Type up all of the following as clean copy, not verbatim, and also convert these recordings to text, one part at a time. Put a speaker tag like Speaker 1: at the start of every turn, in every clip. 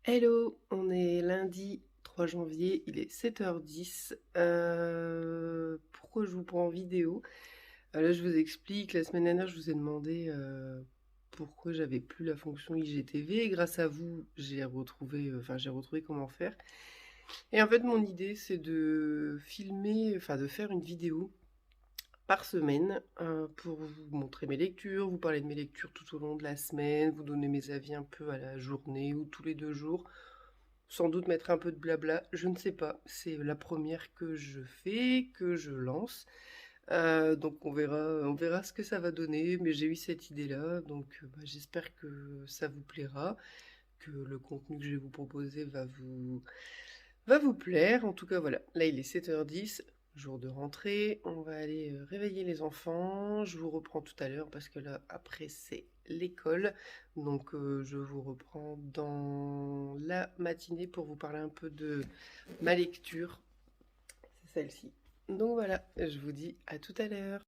Speaker 1: Hello, on est lundi 3 janvier, il est 7h10. Pourquoi je vous prends en vidéo? Là, je vous explique. La semaine dernière, je vous ai demandé pourquoi j'avais plus la fonction IGTV. Et grâce à vous, j'ai retrouvé comment faire. Et en fait, mon idée, c'est de filmer, enfin de faire une vidéo par semaine pour vous montrer mes lectures, vous parler de mes lectures tout au long de la semaine, vous donner mes avis un peu à la journée ou tous les 2 jours. Sans doute mettre un peu de blabla, je ne sais pas. C'est la première que je fais, que je lance. Donc on verra ce que ça va donner. Mais j'ai eu cette idée-là, donc j'espère que ça vous plaira, que le contenu que je vais vous proposer va vous plaire. En tout cas, voilà. Là, il est 7h10, jour de rentrée. On va aller réveiller les enfants. Je vous reprends tout à l'heure parce que là, après, c'est l'école. Donc, je vous reprends dans la matinée pour vous parler un peu de ma lecture. C'est celle-ci. Donc voilà, je vous dis à tout à l'heure.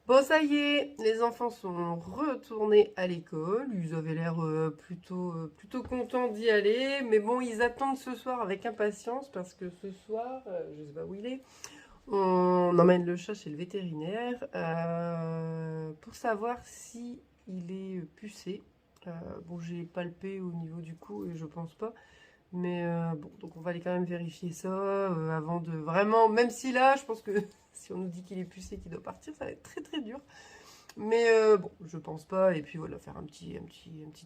Speaker 1: Bon, ça y est, les enfants sont retournés à l'école. Ils avaient l'air plutôt contents d'y aller. Mais bon, ils attendent ce soir avec impatience parce que ce soir, je sais pas où il est, on emmène le chat chez le vétérinaire pour savoir si il est pucé. Bon, j'ai palpé au niveau du cou et je pense pas. Mais bon, donc on va aller quand même vérifier ça avant de vraiment. Même si là, je pense que si on nous dit qu'il est pucé, qu'il doit partir, ça va être très très dur. Mais bon, je pense pas. Et puis voilà, faire un petit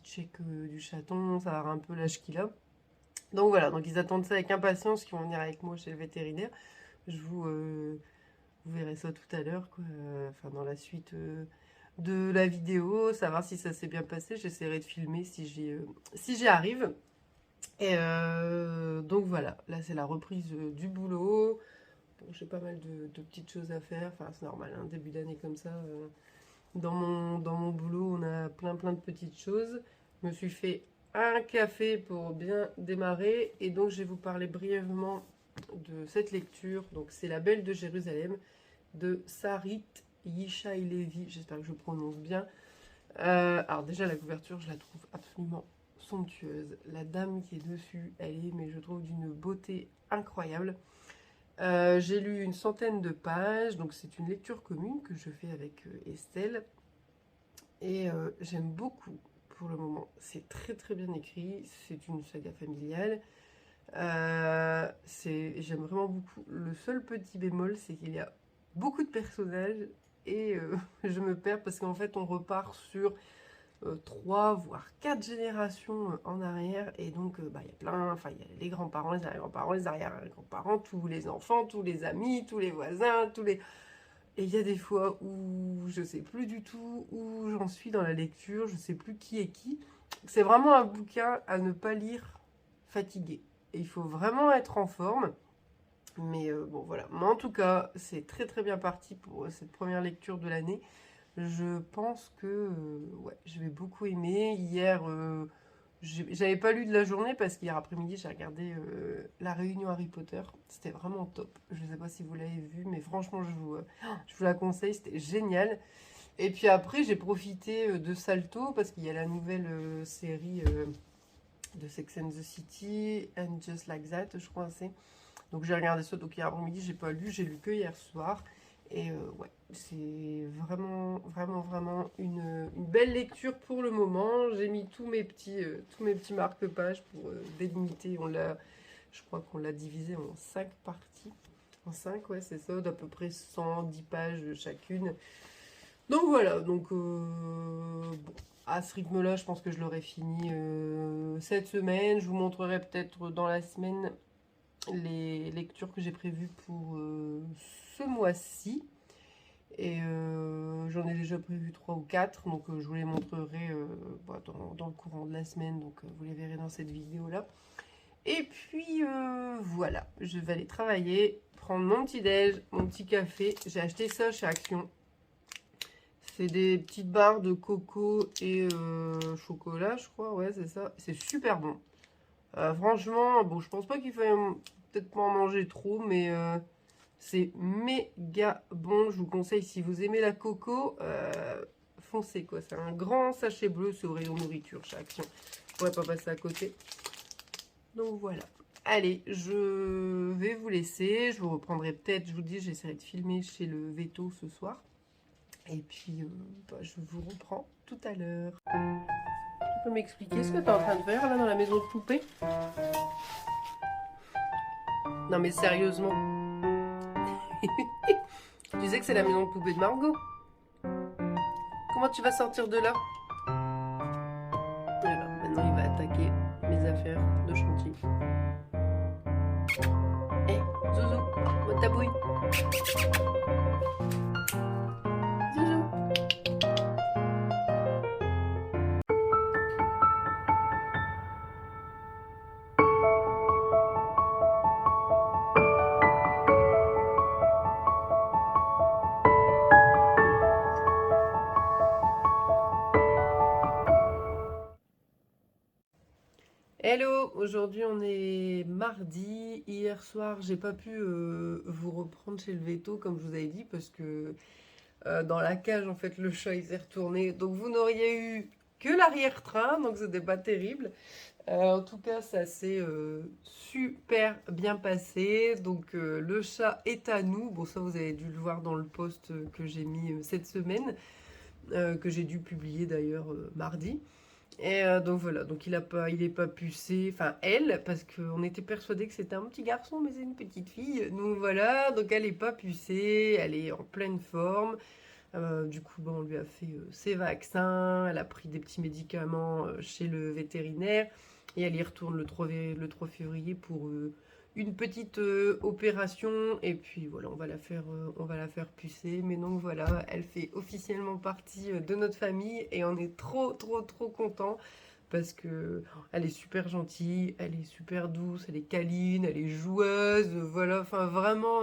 Speaker 1: check du chaton, savoir un peu l'âge qu'il a. Donc voilà, donc ils attendent ça avec impatience, qu'ils vont venir avec moi chez le vétérinaire. Vous verrez ça tout à l'heure, quoi. Enfin, dans la suite de la vidéo, savoir si ça s'est bien passé. J'essaierai de filmer si j'y arrive. Et donc voilà, là c'est la reprise du boulot. Bon, j'ai pas mal de petites choses à faire. Enfin, c'est normal, un début d'année comme ça. Dans mon boulot, on a plein de petites choses. Je me suis fait un café pour bien démarrer. Et donc, je vais vous parler brièvement de cette lecture. Donc, c'est La Belle de Jérusalem de Sarit Yishai Levi. J'espère que je prononce bien. Alors, déjà, la couverture, je la trouve absolument somptueuse. La dame qui est dessus, elle est, mais je trouve d'une beauté incroyable. J'ai lu une centaine de pages, donc c'est une lecture commune que je fais avec Estelle. Et j'aime beaucoup pour le moment. C'est très très bien écrit, c'est une saga familiale. J'aime vraiment beaucoup. Le seul petit bémol, c'est qu'il y a beaucoup de personnages et je me perds parce qu'en fait on repart sur 3 voire 4 générations en arrière et donc il y a plein, enfin il y a les grands-parents, les arrière-grands-parents, les arrière-grands-parents, tous les enfants, tous les amis, tous les voisins, et il y a des fois où je sais plus du tout où j'en suis dans la lecture, je sais plus qui est qui. C'est vraiment un bouquin à ne pas lire fatigué. Et il faut vraiment être en forme. Mais bon voilà. Mais en tout cas, c'est très très bien parti pour cette première lecture de l'année. Je pense que ouais, je vais beaucoup aimer. Hier, j'avais pas lu de la journée parce qu'hier après-midi, j'ai regardé la réunion Harry Potter. C'était vraiment top. Je sais pas si vous l'avez vu, mais franchement, je vous la conseille. C'était génial. Et puis après, j'ai profité de Salto parce qu'il y a la nouvelle série de Sex and the City and Just Like That, je crois c'est. Donc j'ai regardé ça. Donc hier après-midi, j'ai pas lu, j'ai lu que hier soir. Et ouais, c'est vraiment une belle lecture pour le moment. J'ai mis tous mes petits marque-pages pour délimiter. Je crois qu'on l'a divisé en 5 parties. En 5, ouais, c'est ça, d'à peu près 110 pages chacune. Donc voilà, donc bon, à ce rythme-là, je pense que je l'aurai fini cette semaine. Je vous montrerai peut-être dans la semaine les lectures que j'ai prévues pour ce mois-ci. Et j'en ai déjà prévu 3 ou 4, donc je vous les montrerai dans le courant de la semaine, donc vous les verrez dans cette vidéo-là. Et puis voilà, je vais aller travailler, prendre mon petit déj, mon petit café. J'ai acheté ça chez Action. C'est des petites barres de coco et chocolat, je crois, ouais c'est ça. C'est super bon. Franchement, bon je pense pas qu'il faille peut-être pas en manger trop, mais c'est méga bon. Je vous conseille, si vous aimez la coco, foncez quoi. C'est un grand sachet bleu, c'est au rayon nourriture chez Action. Je pourrais pas passer à côté. Donc voilà. Allez, je vais vous laisser. Je vous reprendrai peut-être, je vous dis, j'essaierai de filmer chez le Veto ce soir. Et puis, je vous reprends tout à l'heure. Tu peux m'expliquer ce que tu es en train de faire là dans la maison de poupée? Non mais sérieusement. Tu sais que c'est la maison de poupée de Margot? Comment tu vas sortir de là? Alors, maintenant il va attaquer mes affaires de chantier. Hé, Zouzou, votre tabouille. Zouzou. Hello, aujourd'hui on est mardi. Hier soir, j'ai pas pu vous reprendre chez le Veto comme je vous avais dit parce que dans la cage en fait le chat il s'est retourné. Donc vous n'auriez eu que l'arrière-train, donc c'était pas terrible. En tout cas, ça s'est super bien passé. Donc le chat est à nous. Bon, ça vous avez dû le voir dans le post que j'ai mis cette semaine, que j'ai dû publier d'ailleurs mardi. Et donc voilà, donc il est pas pucé, enfin elle, parce qu'on était persuadé que c'était un petit garçon, mais c'est une petite fille. Donc voilà, donc elle est pas pucée, elle est en pleine forme. Du coup, bon, on lui a fait ses vaccins, elle a pris des petits médicaments chez le vétérinaire et elle y retourne le 3 février pour une petite opération et puis voilà, on va la faire pucer. Mais donc voilà, elle fait officiellement partie de notre famille et on est trop content parce que elle est super gentille, elle est super douce, elle est câline, elle est joueuse, voilà, enfin vraiment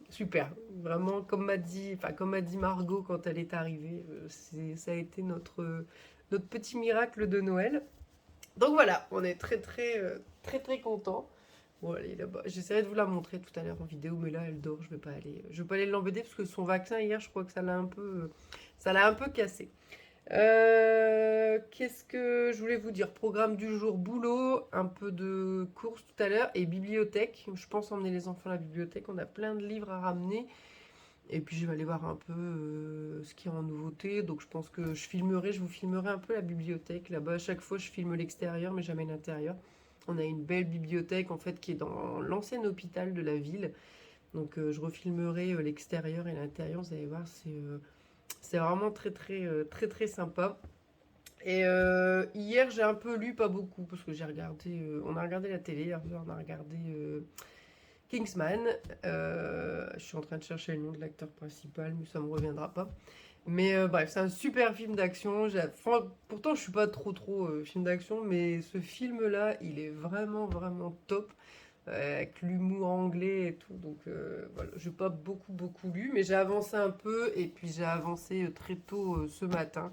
Speaker 1: super, vraiment comme m'a dit Margot quand elle est arrivée, ça a été notre petit miracle de Noël. Donc voilà, on est très contents. Bon, elle est là-bas. J'essaierai de vous la montrer tout à l'heure en vidéo, mais là elle dort. Je vais pas aller l'embêter parce que son vaccin hier, je crois que ça l'a un peu cassé. Qu'est-ce que je voulais vous dire? Programme du jour, boulot, un peu de courses tout à l'heure et bibliothèque. Je pense emmener les enfants à la bibliothèque. On a plein de livres à ramener. Et puis je vais aller voir un peu ce qu'il y a en nouveauté. Donc je pense que je vous filmerai un peu la bibliothèque. Là-bas, à chaque fois, je filme l'extérieur, mais jamais l'intérieur. On a une belle bibliothèque en fait qui est dans l'ancien hôpital de la ville. Donc je refilmerai l'extérieur et l'intérieur. Vous allez voir, c'est vraiment très sympa. Et hier, j'ai un peu lu, pas beaucoup, parce que on a regardé la télé. Hier soir, on a regardé Kingsman. Je suis en train de chercher le nom de l'acteur principal, mais ça me reviendra pas. Mais bref, c'est un super film d'action. Pourtant, je suis pas trop film d'action, mais ce film-là, il est vraiment top. Avec l'humour anglais et tout. Donc voilà, j'ai pas beaucoup lu, mais j'ai avancé un peu et puis j'ai avancé très tôt ce matin.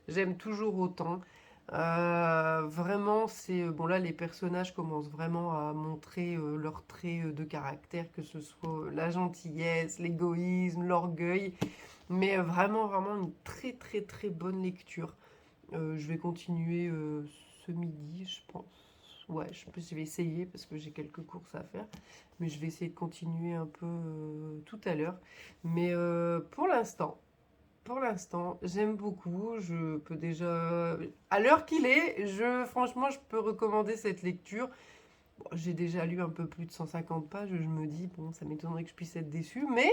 Speaker 1: J'aime toujours autant. Vraiment, bon là, les personnages commencent vraiment à montrer leurs traits de caractère, que ce soit la gentillesse, l'égoïsme, l'orgueil. Mais vraiment une très bonne lecture. Je vais continuer ce midi, je pense. Ouais, je vais essayer parce que j'ai quelques courses à faire. Mais je vais essayer de continuer un peu tout à l'heure. Mais pour l'instant, j'aime beaucoup. Je peux déjà... À l'heure qu'il est, franchement, je peux recommander cette lecture. Bon, j'ai déjà lu un peu plus de 150 pages. Je me dis, bon, ça m'étonnerait que je puisse être déçue. Mais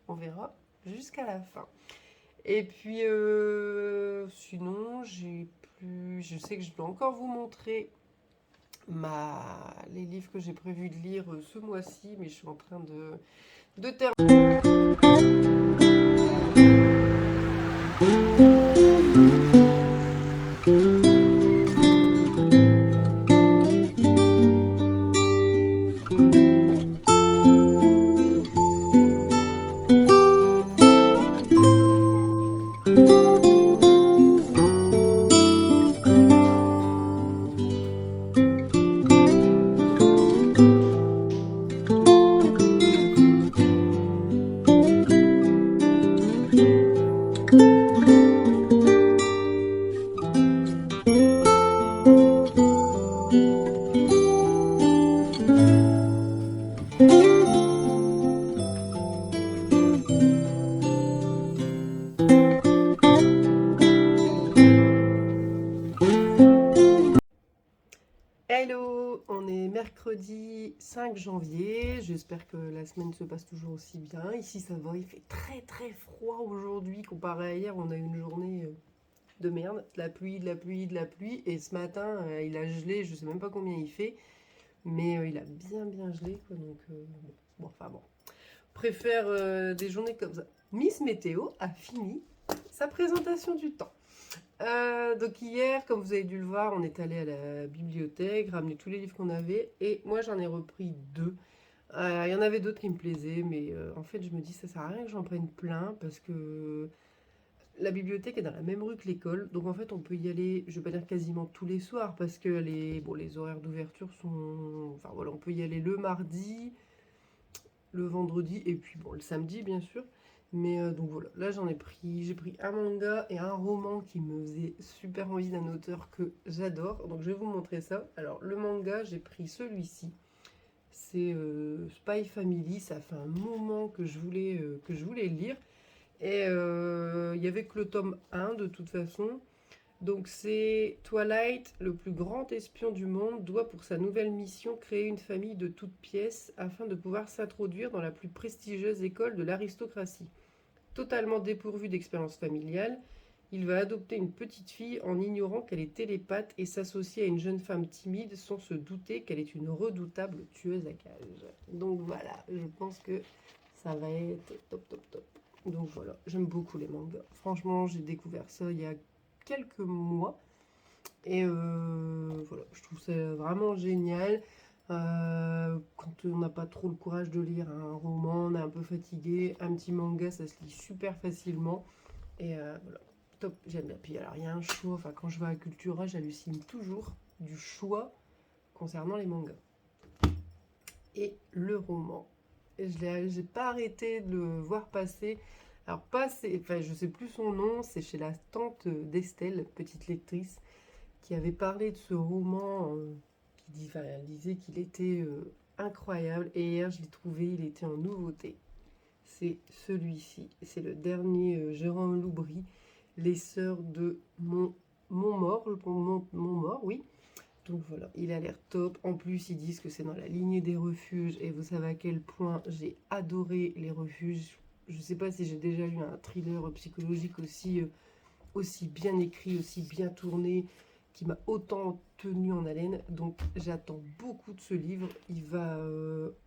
Speaker 1: on verra jusqu'à la fin. Et puis, sinon, je sais que je dois encore vous montrer les livres que j'ai prévu de lire ce mois-ci, mais je suis en train de terminer. Hello, on est mercredi 5 janvier, j'espère que la semaine se passe toujours aussi bien. Ici ça va, il fait très très froid aujourd'hui comparé à hier, on a eu une journée de merde, de la pluie, de la pluie, de la pluie, et ce matin il a gelé, je sais même pas combien il fait, mais il a bien gelé quoi, donc bon. Préfère des journées comme ça. Miss Météo a fini sa présentation du temps. Donc hier, comme vous avez dû le voir, on est allé à la bibliothèque, ramener tous les livres qu'on avait, et moi j'en ai repris 2. Il y en avait d'autres qui me plaisaient, mais en fait je me dis ça sert à rien que j'en prenne plein, parce que la bibliothèque est dans la même rue que l'école, donc en fait on peut y aller, je vais pas dire quasiment tous les soirs, parce que les horaires d'ouverture sont... Enfin voilà, on peut y aller le mardi, le vendredi, et puis bon, le samedi bien sûr. Mais donc voilà, là j'ai pris un manga et un roman qui me faisait super envie, d'un auteur que j'adore. Donc je vais vous montrer ça. Alors le manga, j'ai pris celui-ci. C'est Spy Family. Ça fait un moment que je voulais le lire. Et il y avait que le tome 1 de toute façon. Donc c'est Twilight, le plus grand espion du monde, doit pour sa nouvelle mission créer une famille de toutes pièces afin de pouvoir s'introduire dans la plus prestigieuse école de l'aristocratie. Totalement dépourvu d'expérience familiale, il va adopter une petite fille en ignorant qu'elle est télépathe et s'associer à une jeune femme timide sans se douter qu'elle est une redoutable tueuse à gages. Donc voilà, je pense que ça va être top. Donc voilà, j'aime beaucoup les mangas. Franchement, j'ai découvert ça il y a quelques mois. Et voilà, je trouve ça vraiment génial. Quand on n'a pas trop le courage de lire un roman, on est un peu fatigué, un petit manga, ça se lit super facilement. Et voilà, top, j'aime bien. Puis alors, il y a un choix, enfin quand je vais à Cultura, j'hallucine toujours du choix concernant les mangas. Et le roman, j'ai pas arrêté de le voir passer. Alors je sais plus son nom, c'est chez la tante d'Estelle, petite lectrice, qui avait parlé de ce roman, elle disait qu'il était incroyable. Et hier, je l'ai trouvé, il était en nouveauté. C'est celui-ci, c'est le dernier Jérôme Loubry, Les Sœurs de Montmort, oui. Donc voilà, il a l'air top. En plus, ils disent que c'est dans la lignée des refuges, et vous savez à quel point j'ai adoré les refuges. Je ne sais pas si j'ai déjà lu un thriller psychologique aussi bien écrit, aussi bien tourné, qui m'a autant tenu en haleine. Donc j'attends beaucoup de ce livre. Il va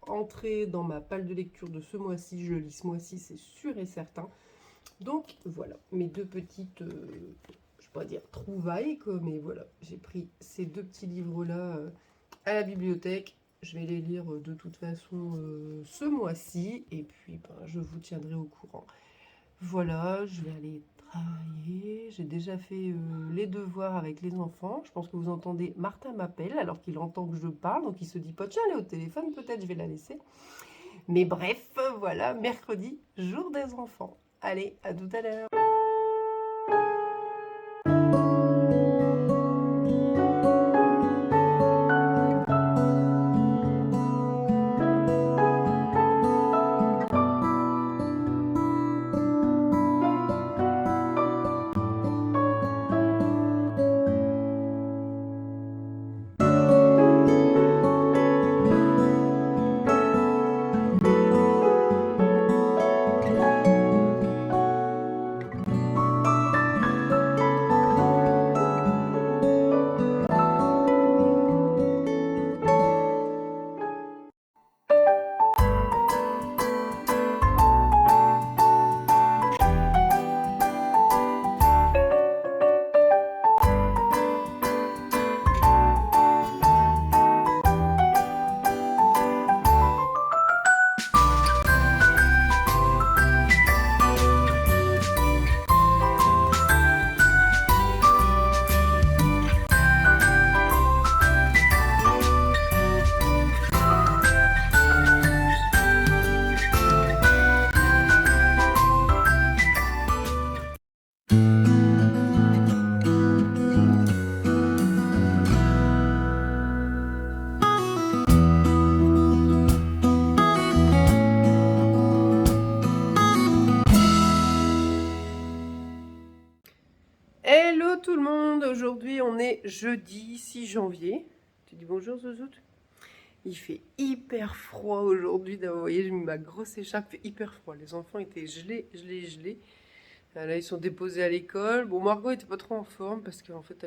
Speaker 1: entrer dans ma palle de lecture de ce mois-ci. Je le lis ce mois-ci, c'est sûr et certain. Donc voilà, mes deux petites, je ne vais pas dire trouvailles, quoi, mais voilà, j'ai pris ces deux petits livres-là à la bibliothèque. Je vais les lire de toute façon ce mois-ci, et puis je vous tiendrai au courant. Voilà, je vais aller travailler. J'ai déjà fait les devoirs avec les enfants. Je pense que vous entendez, Martin m'appelle alors qu'il entend que je parle, donc il se dit pas tiens, elle est au téléphone, peut-être je vais la laisser. Mais bref, voilà, mercredi, jour des enfants. Allez, à tout à l'heure. Hello tout le monde, aujourd'hui on est jeudi 6 janvier. Tu dis bonjour Zouzoute. Il fait hyper froid aujourd'hui. Vous voyez, j'ai mis ma grosse écharpe, il fait hyper froid. Les enfants étaient gelés. Là, ils sont déposés à l'école. Bon, Margot était pas trop en forme parce qu'en fait,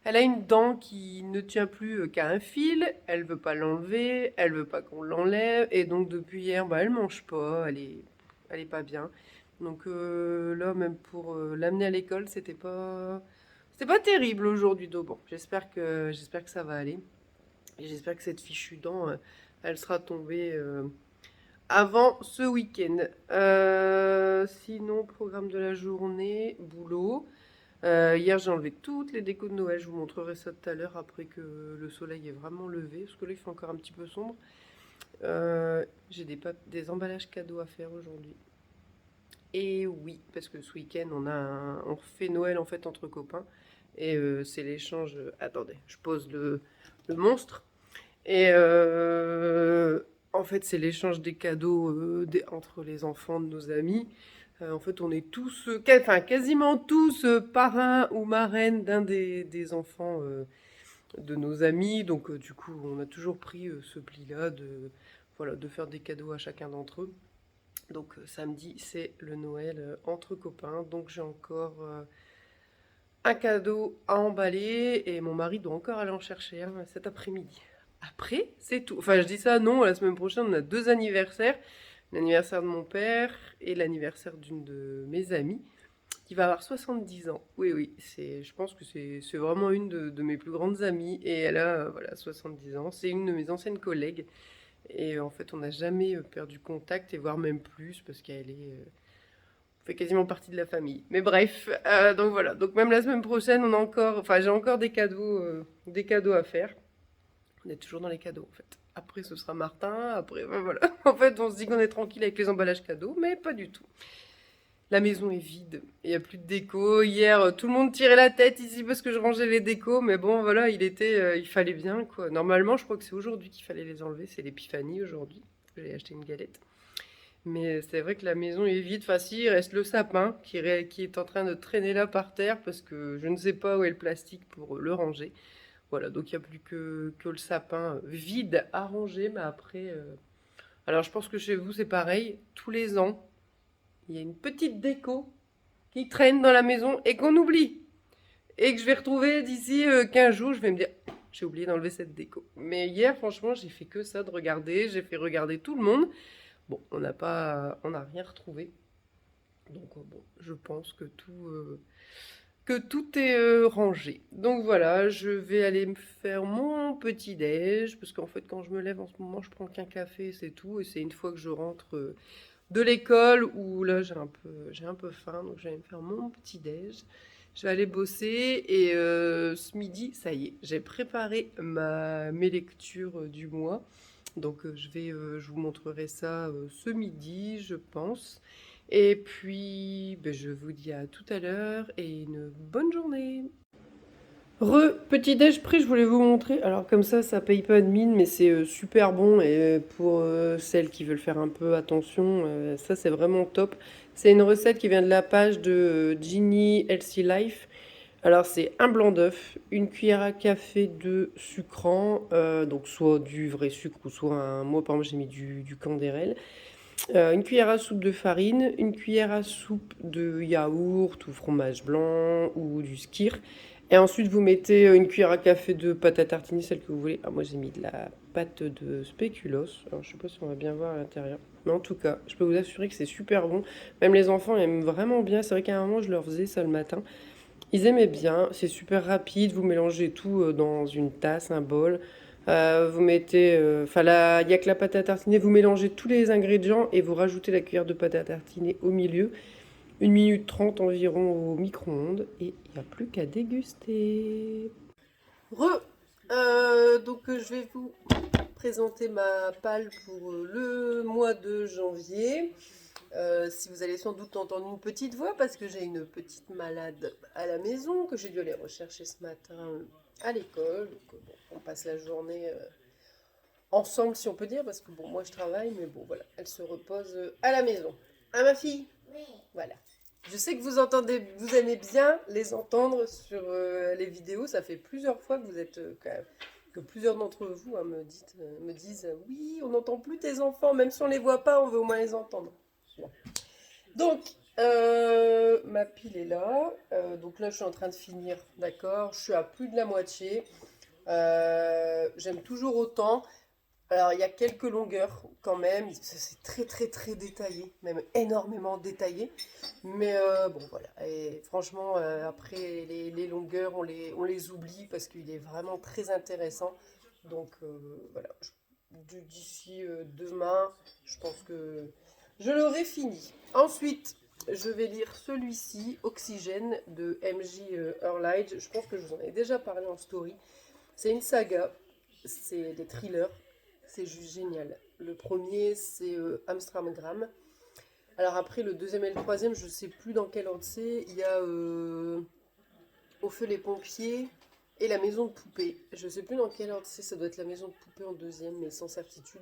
Speaker 1: elle a une dent qui ne tient plus qu'à un fil. Elle veut pas l'enlever, elle veut pas qu'on l'enlève. Et donc, depuis hier, bah, elle mange pas. Elle est pas bien. Donc là, même pour l'amener à l'école, c'était pas terrible aujourd'hui. Donc bon, j'espère que ça va aller. Et j'espère que cette fichue dent, elle sera tombée avant ce week-end. Sinon, programme de la journée, boulot. Hier, j'ai enlevé toutes les décos de Noël. Je vous montrerai ça tout à l'heure après que le soleil est vraiment levé. Parce que là, il fait encore un petit peu sombre. J'ai des emballages cadeaux à faire aujourd'hui. Et oui, parce que ce week-end, on fait Noël en fait entre copains. Et c'est l'échange. Attendez, je pose le monstre. Et en fait, c'est l'échange des cadeaux entre les enfants de nos amis. En fait, on est tous, enfin quasiment tous parrains ou marraines d'un des enfants de nos amis. Donc, du coup, on a toujours pris ce pli-là voilà, de faire des cadeaux à chacun d'entre eux. Donc, samedi, c'est le Noël entre copains. Donc, j'ai encore un cadeau à emballer et mon mari doit encore aller en chercher un cet après-midi. Après, c'est tout. Enfin, je dis ça, non, la semaine prochaine, on a 2 anniversaires. L'anniversaire de mon père et l'anniversaire d'une de mes amies qui va avoir 70 ans. Oui, oui, je pense que c'est vraiment une de mes plus grandes amies et elle a voilà, 70 ans. C'est une de mes anciennes collègues et en fait, on n'a jamais perdu contact et voire même plus parce qu'elle fait quasiment partie de la famille. Mais bref, donc voilà. Donc même la semaine prochaine, j'ai encore des cadeaux à faire. On est toujours dans les cadeaux en fait. Après, ce sera Martin. Après, ben voilà. En fait, on se dit qu'on est tranquille avec les emballages cadeaux, mais pas du tout. La maison est vide. Il n'y a plus de déco. Hier, tout le monde tirait la tête ici parce que je rangeais les décos. Mais bon, voilà, il fallait bien quoi. Normalement, je crois que c'est aujourd'hui qu'il fallait les enlever. C'est l'épiphanie aujourd'hui. J'ai acheté une galette. Mais c'est vrai que la maison est vide. Enfin, si, il reste le sapin qui est en train de traîner là par terre parce que je ne sais pas où est le plastique pour le ranger. Voilà, donc il n'y a plus que le sapin vide à ranger. Mais après, alors je pense que chez vous c'est pareil. Tous les ans, il y a une petite déco qui traîne dans la maison et qu'on oublie. Et que je vais retrouver d'ici 15 jours. Je vais me dire, j'ai oublié d'enlever cette déco. Mais hier, franchement, j'ai fait que ça de regarder. J'ai fait regarder tout le monde. Bon, on n'a rien retrouvé. Donc bon, je pense que tout est rangé. Donc voilà, je vais aller me faire mon petit déj parce qu'en fait quand je me lève en ce moment, je prends qu'un café, c'est tout, et c'est une fois que je rentre de l'école où là j'ai un peu faim, donc je vais aller me faire mon petit déj. Je vais aller bosser et ce midi, ça y est, j'ai préparé mes lectures du mois. Donc je vous montrerai ça ce midi, je pense. Et puis, ben, je vous dis à tout à l'heure et une bonne journée. Petit déj pris, je voulais vous montrer. Alors comme ça paye pas de mine, mais c'est super bon. Et pour celles qui veulent faire un peu attention, ça c'est vraiment top. C'est une recette qui vient de la page de Ginny Healthy Life. Alors c'est un blanc d'œuf, une cuillère à café de sucrant, donc soit du vrai sucre ou soit moi par exemple j'ai mis du Candérel. Une cuillère à soupe de farine, une cuillère à soupe de yaourt ou fromage blanc ou du skyr. Et ensuite, vous mettez une cuillère à café de pâte à tartiner, celle que vous voulez. Ah, moi, j'ai mis de la pâte de spéculoos. Alors, je sais pas si on va bien voir à l'intérieur. Mais en tout cas, je peux vous assurer que c'est super bon. Même les enfants aiment vraiment bien. C'est vrai qu'à un moment, je leur faisais ça le matin. Ils aimaient bien. C'est super rapide. Vous mélangez tout dans une tasse, un bol. Vous mettez, enfin là, il n'y a que la pâte à tartiner. Vous mélangez tous les ingrédients et vous rajoutez la cuillère de pâte à tartiner au milieu. 1 minute 30 environ au micro-ondes et il n'y a plus qu'à déguster. Je vais vous présenter ma palle pour le mois de janvier. Si vous allez sans doute entendre une petite voix parce que j'ai une petite malade à la maison que j'ai dû aller rechercher ce matin à l'école. Donc bon, on passe la journée ensemble si on peut dire parce que bon moi je travaille mais bon voilà, elle se repose à la maison. Hein ma fille? Oui. Voilà. Je sais que vous aimez bien les entendre sur les vidéos. Ça fait plusieurs fois que vous êtes quand même que plusieurs d'entre vous me disent oui, on n'entend plus tes enfants, même si on les voit pas, on veut au moins les entendre. Bon. Donc, ma pile est là. Donc là, je suis en train de finir, d'accord? Je suis à plus de la moitié. J'aime toujours autant. Alors, il y a quelques longueurs quand même. C'est très, très, très détaillé. Même énormément détaillé. Mais bon, voilà. Et franchement, après, les longueurs, on les oublie parce qu'il est vraiment très intéressant. Donc, voilà. D'ici demain, je pense que je l'aurai fini. Ensuite, je vais lire celui-ci, Oxygène, de MJ Hurlage. Je pense que je vous en ai déjà parlé en story. C'est une saga. C'est des thrillers. C'est juste génial. Le premier, c'est Amsterdam. Alors après, le deuxième et le troisième, je sais plus dans quel ordre c'est. Il y a Au feu les pompiers et la maison de poupée. Je sais plus dans quel ordre c'est. Ça doit être la maison de poupée en deuxième, mais sans certitude.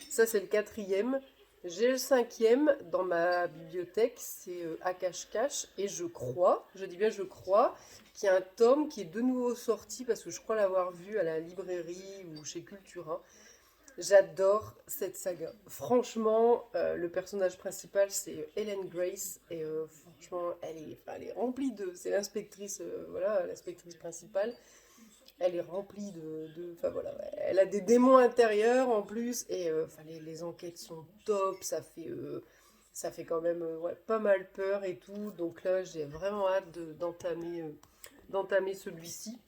Speaker 1: Ça, c'est le quatrième. J'ai le cinquième dans ma bibliothèque. C'est Akash-Cash. Et je dis bien je crois, qu'il y a un tome qui est de nouveau sorti parce que je crois l'avoir vu à la librairie ou chez Cultura. J'adore cette saga. Franchement, le personnage principal, c'est Ellen Grace. Et franchement, elle est remplie de... C'est l'inspectrice, voilà, l'inspectrice principale. Elle est remplie enfin voilà, elle a des démons intérieurs en plus. Et enfin, les enquêtes sont top. Ça fait quand même ouais, pas mal peur et tout. Donc là, j'ai vraiment hâte d'entamer celui-ci.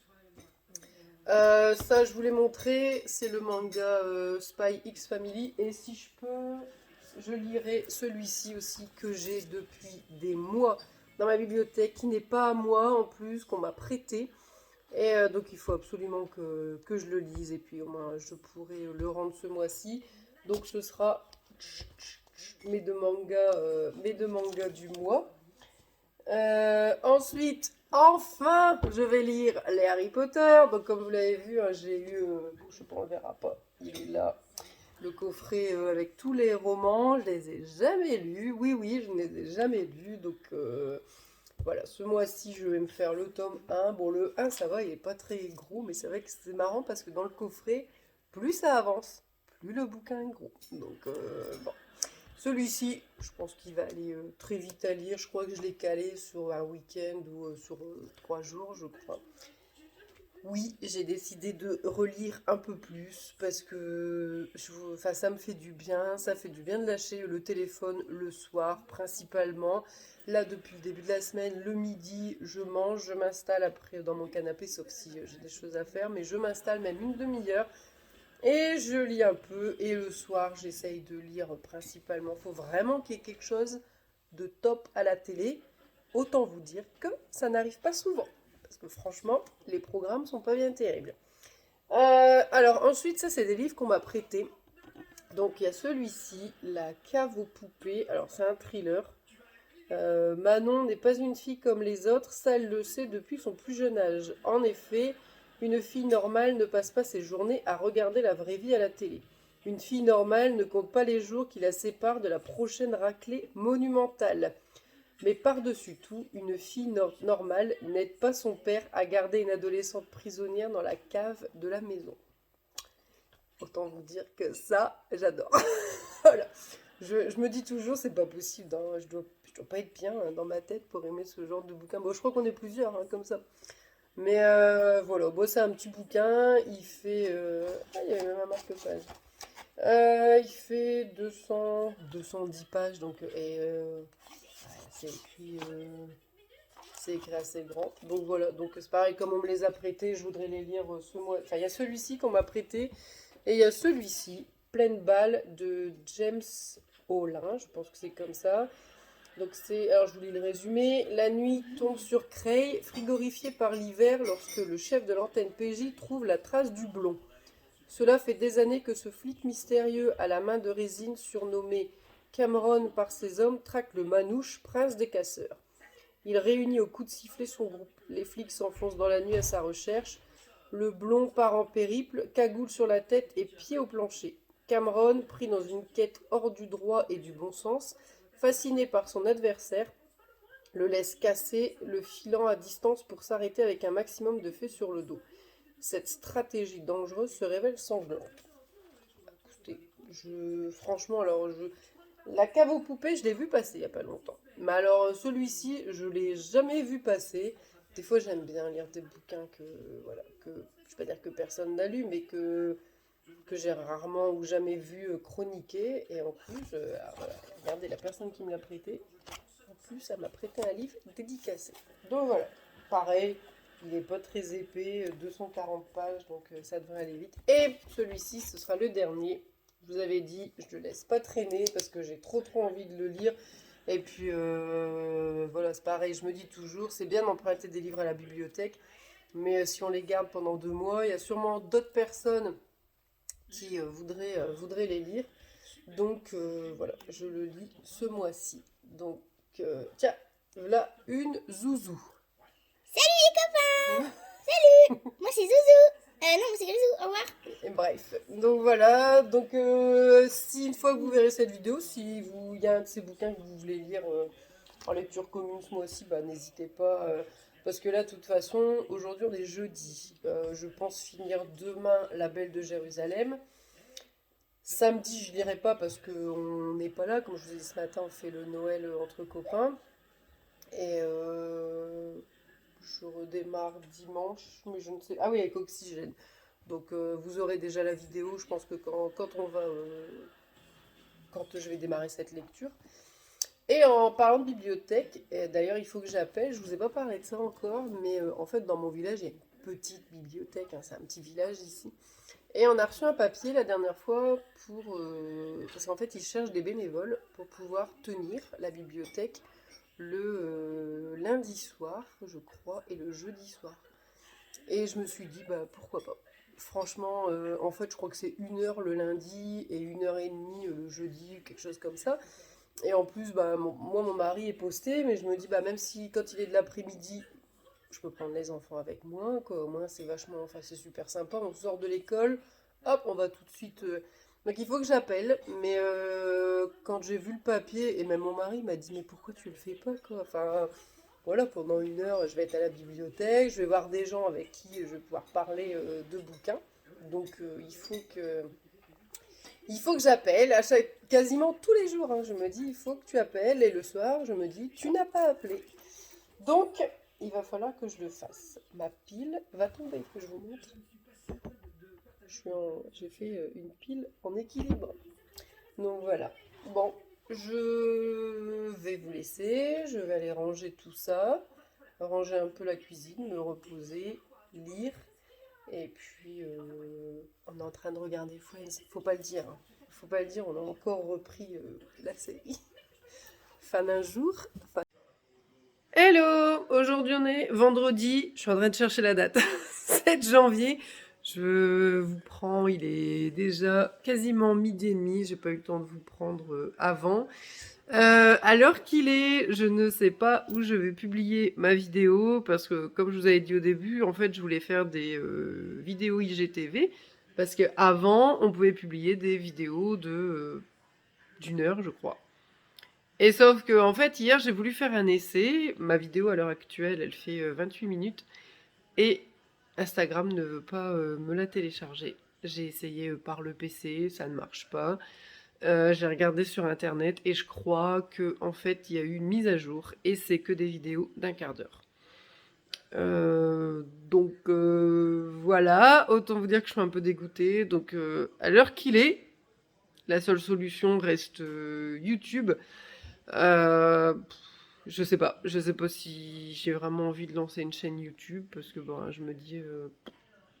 Speaker 1: Ça, je vous l'ai montré, c'est le manga Spy X Family. Et si je peux, je lirai celui-ci aussi que j'ai depuis des mois dans ma bibliothèque, qui n'est pas à moi en plus, qu'on m'a prêté. Et donc il faut absolument que je le lise. Et puis au moins je pourrai le rendre ce mois-ci. Donc ce sera mes deux mangas du mois. Ensuite, enfin, je vais lire les Harry Potter. Donc, comme vous l'avez vu, hein, j'ai eu, je sais pas, on le verra pas. Il est là, le coffret avec tous les romans. Je les ai jamais lus. Oui, oui, je ne les ai jamais lus. Donc, voilà, ce mois-ci, je vais me faire le tome 1. Bon, le 1, ça va, il est pas très gros, mais c'est vrai que c'est marrant parce que dans le coffret, plus ça avance, plus le bouquin est gros. Donc, bon. Celui-ci, je pense qu'il va aller très vite à lire. Je crois que je l'ai calé sur un week-end ou sur 3 jours, je crois. Oui, j'ai décidé de relire un peu plus parce que enfin, ça me fait du bien. Ça fait du bien de lâcher le téléphone le soir, principalement. Là, depuis le début de la semaine, le midi, je mange, je m'installe après dans mon canapé, sauf si j'ai des choses à faire, mais je m'installe même une demi-heure. Et je lis un peu, et le soir, j'essaye de lire principalement. Il faut vraiment qu'il y ait quelque chose de top à la télé. Autant vous dire que ça n'arrive pas souvent. Parce que franchement, les programmes sont pas bien terribles. Alors ensuite, ça c'est des livres qu'on m'a prêtés. Donc il y a celui-ci, La cave aux poupées. Alors c'est un thriller. Manon n'est pas une fille comme les autres, ça elle le sait depuis son plus jeune âge. En effet, une fille normale ne passe pas ses journées à regarder la vraie vie à la télé. Une fille normale ne compte pas les jours qui la séparent de la prochaine raclée monumentale. Mais par-dessus tout, une fille normale n'aide pas son père à garder une adolescente prisonnière dans la cave de la maison. Autant vous dire que ça, j'adore. Voilà. Je me dis toujours, c'est pas possible, hein, je dois pas être bien hein, dans ma tête pour aimer ce genre de bouquin. Bon, je crois qu'on est plusieurs hein, comme ça. Mais voilà, bon, c'est un petit bouquin, il fait... Ah, il y avait même un marque-page. Il fait 210 pages, donc... c'est écrit... c'est écrit assez grand. Donc voilà, donc c'est pareil, comme on me les a prêtés, je voudrais les lire ce mois. Enfin, il y a celui-ci qu'on m'a prêté, et il y a celui-ci, Pleine balle, de James Olin, je pense que c'est comme ça. Donc c'est, alors je vous lis le résumé. La nuit tombe sur Creil, frigorifié par l'hiver lorsque le chef de l'antenne PJ trouve la trace du blond. Cela fait des années que ce flic mystérieux à la main de résine surnommé Cameron par ses hommes traque le manouche, prince des casseurs. Il réunit au coup de sifflet son groupe. Les flics s'enfoncent dans la nuit à sa recherche. Le blond part en périple, cagoule sur la tête et pied au plancher. Cameron, pris dans une quête hors du droit et du bon sens, fasciné par son adversaire, le laisse casser, le filant à distance pour s'arrêter avec un maximum de feu sur le dos. cette stratégie dangereuse se révèle sanglante. Écoutez, franchement, alors, la cave aux poupées, je l'ai vu passer il n'y a pas longtemps. Mais alors, celui-ci, je l'ai jamais vu passer. Des fois, j'aime bien lire des bouquins voilà, je ne vais pas dire que personne n'a lu, mais que j'ai rarement ou jamais vu chroniquer. Et en plus, voilà, regardez la personne qui me l'a prêté. En plus, elle m'a prêté un livre dédicacé. Donc voilà, pareil, il n'est pas très épais, 240 pages, donc ça devrait aller vite. Et celui-ci, ce sera le dernier. Je vous avais dit, je ne le laisse pas traîner parce que j'ai trop envie de le lire. Et puis voilà, c'est pareil, je me dis toujours, c'est bien d'emprunter des livres à la bibliothèque, mais si on les garde pendant 2 mois, il y a sûrement d'autres personnes qui voudraient les lire. Donc voilà, je le lis ce mois-ci. Donc tiens, voilà une zouzou.
Speaker 2: Salut les copains. Salut. Moi c'est Zouzou. Non, c'est Grisou. Au revoir.
Speaker 1: Et bref, donc voilà, donc si une fois que vous verrez cette vidéo, si il y a un de ces bouquins que vous voulez lire en lecture commune ce mois-ci, bah, n'hésitez pas, parce que là, de toute façon, aujourd'hui on est jeudi. Je pense finir demain La Belle de Jérusalem. Samedi, je lirai pas parce qu'on n'est pas là. Comme je vous ai dit ce matin, on fait le Noël entre copains. Et je redémarre dimanche, mais je ne sais. Ah oui, avec Oxygène. Donc vous aurez déjà la vidéo, je pense que quand je vais démarrer cette lecture. Et en parlant de bibliothèque, et d'ailleurs il faut que j'appelle, je vous ai pas parlé de ça encore, mais en fait dans mon village il y a une petite bibliothèque, hein, c'est un petit village ici. Et on a reçu un papier la dernière fois parce qu'en fait ils cherchent des bénévoles pour pouvoir tenir la bibliothèque le lundi soir, je crois, et le jeudi soir. Et je me suis dit, bah pourquoi pas. Franchement, en fait, je crois que c'est 1 heure le lundi et 1 heure et demie le jeudi, quelque chose comme ça. Et en plus, bah, moi, mon mari est posté, mais je me dis, bah, même si quand il est de l'après-midi, je peux prendre les enfants avec moi, quoi. Au moins, c'est vachement, enfin, c'est super sympa. On sort de l'école, hop, on va tout de suite. Donc, il faut que j'appelle. Mais quand j'ai vu le papier, et même mon mari m'a dit, mais pourquoi tu le fais pas, quoi. Enfin, voilà, pendant 1 heure, je vais être à la bibliothèque, je vais voir des gens avec qui je vais pouvoir parler de bouquins. Donc, il faut que j'appelle, quasiment tous les jours, hein, je me dis, il faut que tu appelles, et le soir, je me dis, tu n'as pas appelé. Donc, il va falloir que je le fasse. Ma pile va tomber, que je vous montre. J'ai fait une pile en équilibre. Donc voilà. Bon, je vais vous laisser, je vais aller ranger tout ça, ranger un peu la cuisine, me reposer, lire. Et puis, on est en train de regarder Friends. Faut pas le dire, hein. Faut pas le dire, on a encore repris la série. Fin d'un jour. Hello! Aujourd'hui, on est vendredi. Je suis en train de chercher la date. 7 janvier. Je vous prends, il est déjà quasiment 12h30. J'ai pas eu le temps de vous prendre avant. À l'heure qu'il est, je ne sais pas où je vais publier ma vidéo parce que, comme je vous avais dit au début, en fait, je voulais faire des vidéos IGTV parce qu'avant, on pouvait publier des vidéos d'une heure, je crois. Et sauf que, en fait, hier, j'ai voulu faire un essai. Ma vidéo, à l'heure actuelle, elle fait 28 minutes et Instagram ne veut pas me la télécharger. J'ai essayé par le PC, ça ne marche pas. J'ai regardé sur internet et je crois que en fait il y a eu une mise à jour et c'est que des vidéos d'1/4 d'heure. Donc voilà, autant vous dire que je suis un peu dégoûtée. Donc à l'heure qu'il est, la seule solution reste YouTube. Je sais pas si j'ai vraiment envie de lancer une chaîne YouTube parce que bon, je me dis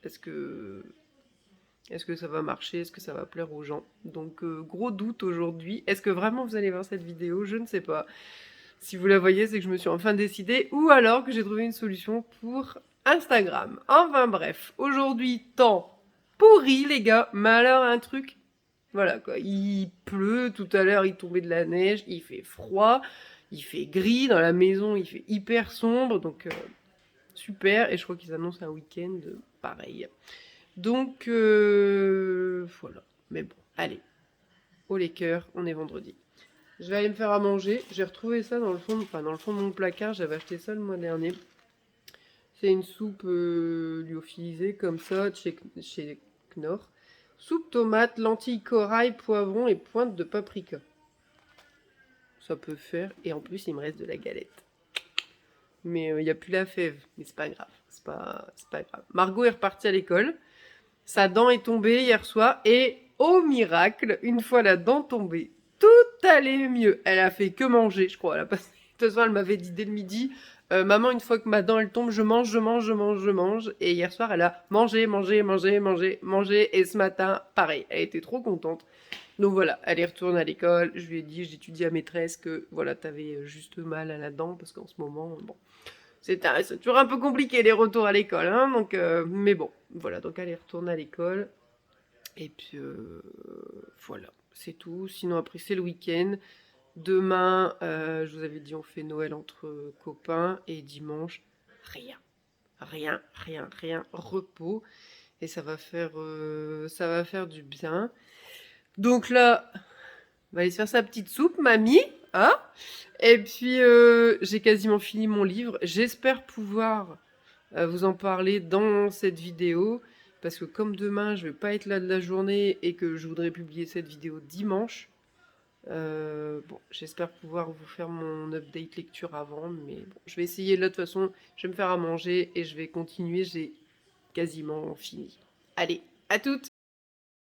Speaker 1: est-ce que ça va marcher? Est-ce que ça va plaire aux gens? Donc, gros doute aujourd'hui. Est-ce que vraiment vous allez voir cette vidéo? Je ne sais pas. Si vous la voyez, c'est que je me suis enfin décidée. Ou alors que j'ai trouvé une solution pour Instagram. Enfin bref, aujourd'hui, temps pourri, les gars. Mais alors, un truc... Voilà, quoi. Il pleut, tout à l'heure, il tombait de la neige, il fait froid, il fait gris. Dans la maison, il fait hyper sombre. Donc, super. Et je crois qu'ils annoncent un week-end pareil. Donc, voilà. Mais bon, allez. Au les cœurs, on est vendredi. Je vais aller me faire à manger. J'ai retrouvé ça dans le fond de mon placard. J'avais acheté ça le mois dernier. C'est une soupe lyophilisée comme ça, de chez Knorr. Soupe tomate, lentilles, corail, poivron et pointe de paprika. Ça peut faire. Et en plus, il me reste de la galette. Mais il n'y a plus la fève. Mais c'est pas grave. C'est pas grave. Margot est repartie à l'école. Sa dent est tombée hier soir. Et au miracle, une fois la dent tombée, tout allait mieux. Elle a fait que manger, je crois. De toute façon, elle m'avait dit dès le midi... maman, une fois que ma dent elle tombe, je mange. Et hier soir, elle a mangé. Et ce matin, pareil, elle était trop contente. Donc voilà, elle est retournée à l'école. Je lui ai dit, j'ai dit à maîtresse que voilà, t'avais juste mal à la dent parce qu'en ce moment, bon, c'est toujours un peu compliqué les retours à l'école. Hein, donc, mais bon, voilà, donc elle est retournée à l'école. Et puis voilà, c'est tout. Sinon, après, c'est le week-end. Demain, je vous avais dit, on fait Noël entre copains. Et dimanche, rien. Repos. Et ça va faire du bien. Donc là, on va aller se faire sa petite soupe, mamie. Hein, et puis, j'ai quasiment fini mon livre. J'espère pouvoir vous en parler dans cette vidéo. Parce que comme demain, je vais pas être là de la journée et que je voudrais publier cette vidéo dimanche. Bon, j'espère pouvoir vous faire mon update lecture avant, mais bon, je vais essayer. Là, de toute façon, je vais me faire à manger et je vais continuer. J'ai quasiment fini. Allez, à toutes!